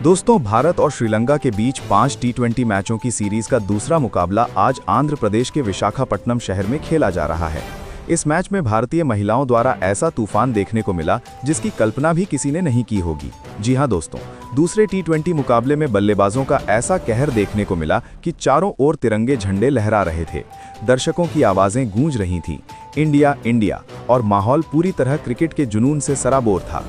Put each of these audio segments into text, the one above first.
दोस्तों, भारत और श्रीलंका के बीच 5 टी20 मैचों की सीरीज का दूसरा मुकाबला आज आंध्र प्रदेश के विशाखापट्टनम शहर में खेला जा रहा है। इस मैच में भारतीय महिलाओं द्वारा ऐसा तूफान देखने को मिला जिसकी कल्पना भी किसी ने नहीं की होगी। जी हां दोस्तों, दूसरे टी20 मुकाबले में बल्लेबाजों का ऐसा कहर देखने को मिला कि चारों ओर तिरंगे झंडे लहरा रहे थे, दर्शकों की आवाजें गूंज रही थीं, इंडिया इंडिया, और माहौल पूरी तरह क्रिकेट के जुनून से सराबोर था।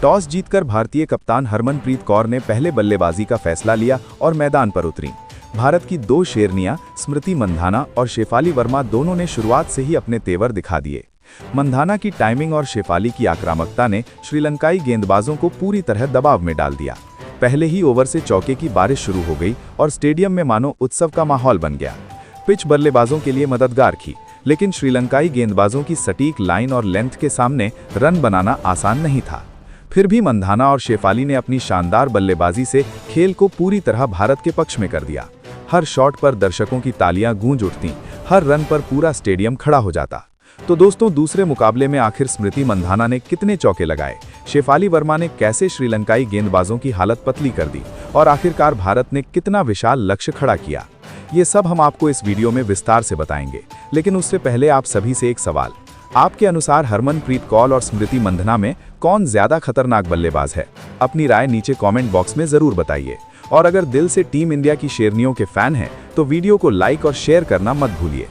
टॉस जीतकर भारतीय कप्तान हरमनप्रीत कौर ने पहले बल्लेबाजी का फैसला लिया और मैदान पर उतरीं। भारत की दो शेरनियां स्मृति मंधाना और शेफाली वर्मा दोनों ने शुरुआत से ही अपने तेवर दिखा दिए। मंधाना की टाइमिंग और शेफाली की आक्रामकता ने श्रीलंकाई गेंदबाजों को पूरी तरह दबाव में डाल दिया। पहले ही ओवर से चौके की बारिश शुरू हो गई और स्टेडियम में मानो उत्सव का माहौल बन गया। पिच बल्लेबाजों के लिए मददगार थी, लेकिन श्रीलंकाई गेंदबाजों की सटीक लाइन और लेंथ के सामने रन बनाना आसान नहीं था। फिर भी मंधाना और शेफाली ने अपनी शानदार बल्लेबाजी से खेल को पूरी तरह भारत के पक्ष में कर दिया। हर शॉट पर दर्शकों की तालियां गूंज उठतीं, हर रन पर पूरा स्टेडियम खड़ा हो जाता। तो दोस्तों, दूसरे मुकाबले में आखिर स्मृति मंधाना ने कितने चौके लगाए, शेफाली वर्मा ने कैसे श्रीलंकाई गेंदबाजों की हालत पतली कर दी और आखिरकार भारत ने कितना विशाल लक्ष्य खड़ा किया, ये सब हम आपको इस वीडियो में विस्तार से बताएंगे। लेकिन उससे पहले आप सभी से एक सवाल, आपके अनुसार हरमनप्रीत कौर और स्मृति मंधाना में कौन ज्यादा खतरनाक बल्लेबाज है? अपनी राय नीचे कमेंट बॉक्स में जरूर बताइए। और अगर दिल से टीम इंडिया की शेरनियों के फैन हैं तो वीडियो को लाइक और शेयर करना मत भूलिए।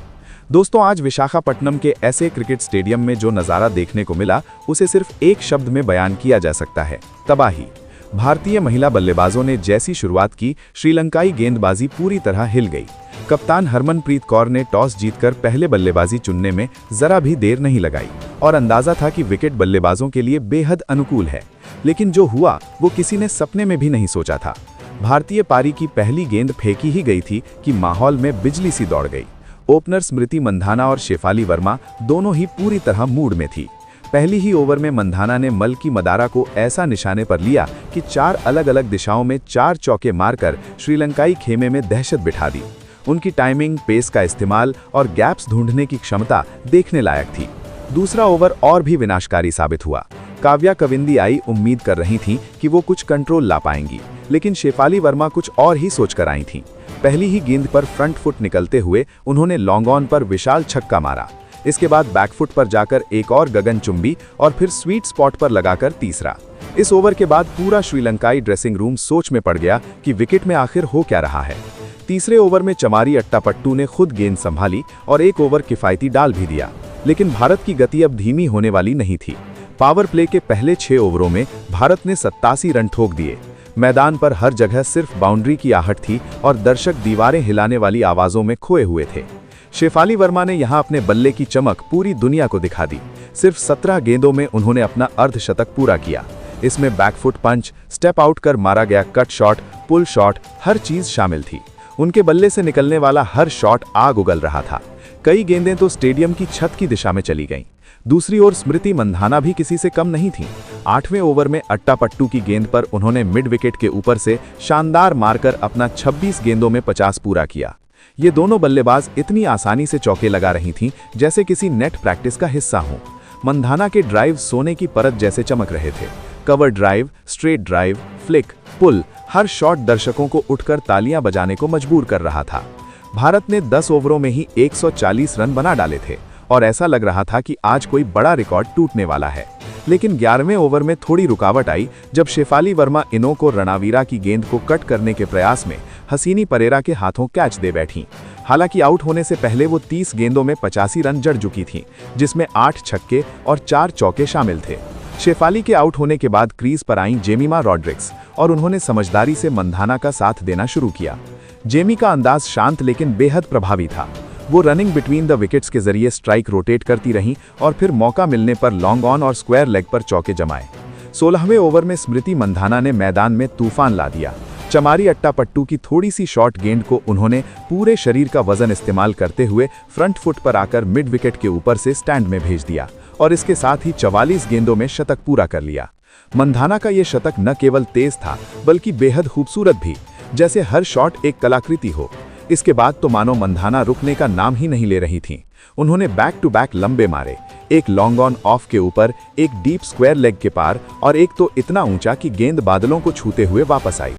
दोस्तों, आज विशाखापट्टनम के ऐसे क्रिकेट स्टेडियम में जो नज़ारा देखने को मिला उसे सिर्फ एक शब्द में बयान किया जा सकता है, तबाही। भारतीय महिला बल्लेबाजों ने जैसी शुरुआत की, श्रीलंकाई गेंदबाजी पूरी तरह हिल गई। कप्तान हरमनप्रीत कौर ने टॉस जीतकर पहले बल्लेबाजी चुनने में जरा भी देर नहीं लगाई और अंदाजा था कि विकेट बल्लेबाजों के लिए बेहद अनुकूल है। लेकिन जो हुआ वो किसी ने सपने में भी नहीं सोचा था। भारतीय पारी की पहली गेंद फेंकी ही गई थी कि माहौल में बिजली सी दौड़ गई। ओपनर स्मृति मंधाना और शेफाली वर्मा दोनों ही पूरी तरह मूड में थी। पहली ही ओवर में मंधाना ने मल की मदारा को ऐसा निशाने पर लिया कि 4 अलग अलग दिशाओं में 4 चौके मारकर श्रीलंकाई खेमे में दहशत बिठा दी। उनकी टाइमिंग, पेस का इस्तेमाल और गैप्स ढूंढने की क्षमता देखने लायक थी। दूसरा ओवर और भी विनाशकारी साबित हुआ। काव्या कविंदी आई उम्मीद कर रही थीं कि वो कुछ कंट्रोल ला पाएंगी, लेकिन शेफाली वर्मा कुछ और ही सोचकर आई थीं। पहली ही गेंद पर फ्रंट फुट निकलते हुए उन्होंने लॉन्ग ऑन पर विशाल छक्का मारा। इसके बाद बैकफुट पर जाकर एक और गगनचुंबी और फिर स्वीट स्पॉट पर लगाकर तीसरा। इस ओवर के बाद पूरा श्रीलंकाई ड्रेसिंग रूम सोच में पड़ गया कि विकेट में आखिर हो क्या रहा है। तीसरे ओवर में चमारी अट्टापट्टू ने खुद गेंद संभाली और एक ओवर किफायती डाल भी दिया, लेकिन भारत की गति अब धीमी होने वाली नहीं थी। पावर प्ले के पहले 6 ओवरों में भारत ने 87 रन ठोक दिए। मैदान पर हर जगह सिर्फ बाउंड्री की आहट थी और दर्शक दीवारें हिलाने वाली आवाजों में खोए हुए थे। शेफाली वर्मा ने यहां अपने बल्ले की चमक पूरी दुनिया को दिखा दी। सिर्फ 17 गेंदों में उन्होंने अपना अर्धशतक पूरा किया। इसमें बैकफुट पंच, स्टेप आउट कर मारा गया कट शॉट, पुल शॉट, हर चीज शामिल थी। उनके बल्ले से निकलने वाला हर शॉट आग उगल रहा था। कई गेंदें तो स्टेडियम की छत की दिशा में चली गईं। दूसरी ओर स्मृति मंधाना भी किसी से कम नहीं थी। 8वें ओवर में अट्टापट्टू की गेंद पर उन्होंने मिड विकेट के ऊपर से शानदार मारकर अपना 26 गेंदों में 50 पूरा किया। ये दोनों बल्लेबाज इतनी आसानी से चौके लगा रही थीं जैसे किसी नेट प्रैक्टिस का हिस्सा हो। मंधाना के ड्राइव सोने की परत जैसे चमक रहे थे। Cover drive, straight drive, flick, pull, हर शॉट दर्शकों को उठकर तालियां बजाने को मजबूर कर रहा था। भारत ने 10 ओवरों में ही 140 रन बना डाले थे और ऐसा लग रहा था कि आज कोई बड़ा रिकॉर्ड टूटने वाला है। लेकिन 11वें ओवर में थोड़ी रुकावट आई जब शेफाली वर्मा इनो को रणवीरा की गेंद को कट करने के प्रयास में हसीनी परेरा के हाथों कैच दे बैठी। हालांकि आउट होने से पहले वो 30 गेंदों में 85 रन जड़ चुकी थीं, जिसमें 8 छक्के और 4 चौके शामिल थे। शेफाली के आउट होने के बाद क्रीज पर आईं जेमिमा रॉड्रिक्स और उन्होंने समझदारी से मंधाना का साथ देना शुरू किया। जेमी का अंदाज शांत लेकिन बेहद प्रभावी था। वो रनिंग बिटवीन द विकेट्स के जरिए स्ट्राइक रोटेट करती रहीं और फिर मौका मिलने पर लॉन्ग ऑन और स्क्वायर लेग पर चौके जमाए। 16वें ओवर में स्मृति मंधाना ने मैदान में तूफान ला दिया। चमारी अट्टापट्टू की थोड़ी सी शॉर्ट गेंद को उन्होंने पूरे शरीर का वजन इस्तेमाल करते हुए फ्रंट फुट पर आकर मिड विकेट के ऊपर से स्टैंड में भेज दिया और इसके साथ ही 44 गेंदों में शतक पूरा कर लिया। मंधाना का ये शतक न केवल तेज था बल्कि बेहद खूबसूरत भी, जैसे हर शॉट एक कलाकृति हो। इसके बाद तो मानो मंधाना रुकने का नाम ही नहीं ले रही थीं। उन्होंने बैक टू बैक लंबे मारे, एक लॉन्ग ऑन ऑफ के ऊपर, एक डीप स्क्वायर लेग के पार और एक तो इतना ऊंचा कि गेंद बादलों को छूते हुए वापस आई।